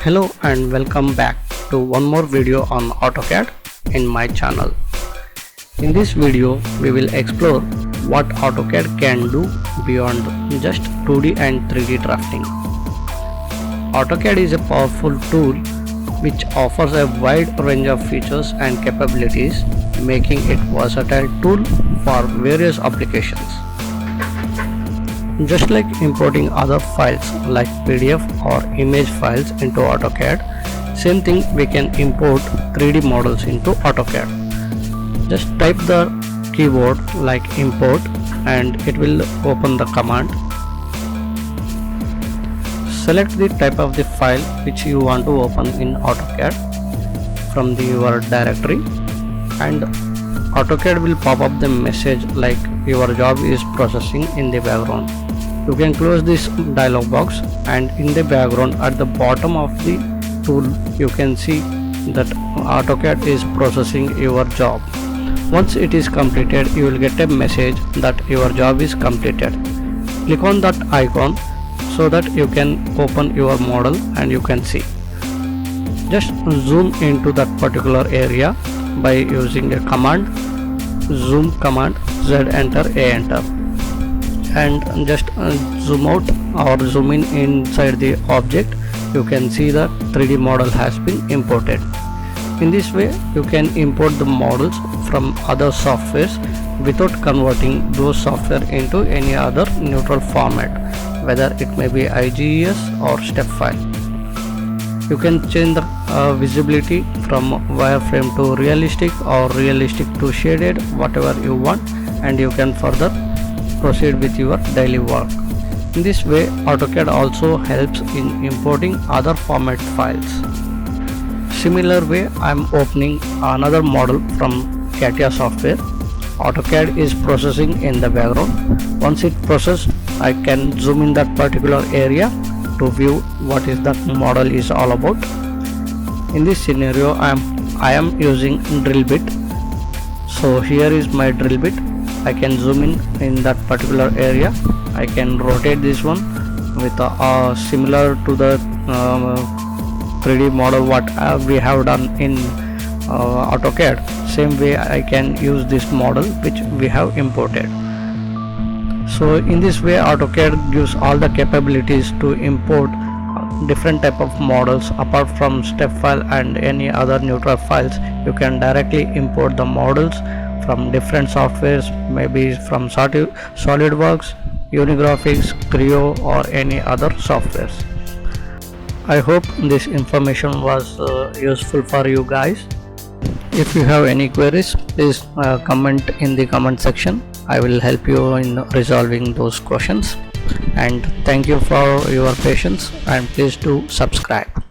Hello and welcome back to one more video on AutoCAD in my channel. In this video we will explore what AutoCAD can do beyond just 2D and 3D drafting. AutoCAD is a powerful tool which offers a wide range of features and capabilities, making it a versatile tool for various applications. Just like importing other files like PDF or image files into AutoCAD, same thing we can import 3D models into AutoCAD. Just type the keyword like import and it will open the command. Select the type of the file which you want to open in AutoCAD from your directory, and AutoCAD will pop up the message like your job is processing in the background. You can close this dialog box, and in the background at the bottom of the tool you can see that AutoCAD is processing your job. Once it is completed, you will get a message that your job is completed. Click on that icon so that you can open your model and you can see. Just zoom into that particular area by using a command, zoom command, Z enter, A enter, and just zoom out or zoom in inside the object. You can see the 3D model has been imported. In this way you can import the models from other softwares without converting those software into any other neutral format, whether it may be IGES or step file. You can change the visibility from wireframe to realistic or realistic to shaded, whatever you want, and you can further proceed with your daily work. In this way AutoCAD also helps in importing other format files. Similar way I am opening another model from CATIA software. AutoCAD is processing in the background. Once it processes, I can zoom in that particular area to view what is that model is all about. In this scenario I am using drill bit. So here is my drill bit. I can zoom in that particular area. I can rotate this one with similar to the 3D model what we have done in AutoCAD. Same way I can use this model which we have imported. So in this way AutoCAD gives all the capabilities to import different type of models. Apart from step file and any other neutral files, you can directly import the models from different softwares, maybe from SolidWorks, Unigraphics, Creo or any other softwares. I hope this information was useful for you guys. If you have any queries, please comment in the comment section. I will help you in resolving those questions, and thank you for your patience, and please do subscribe.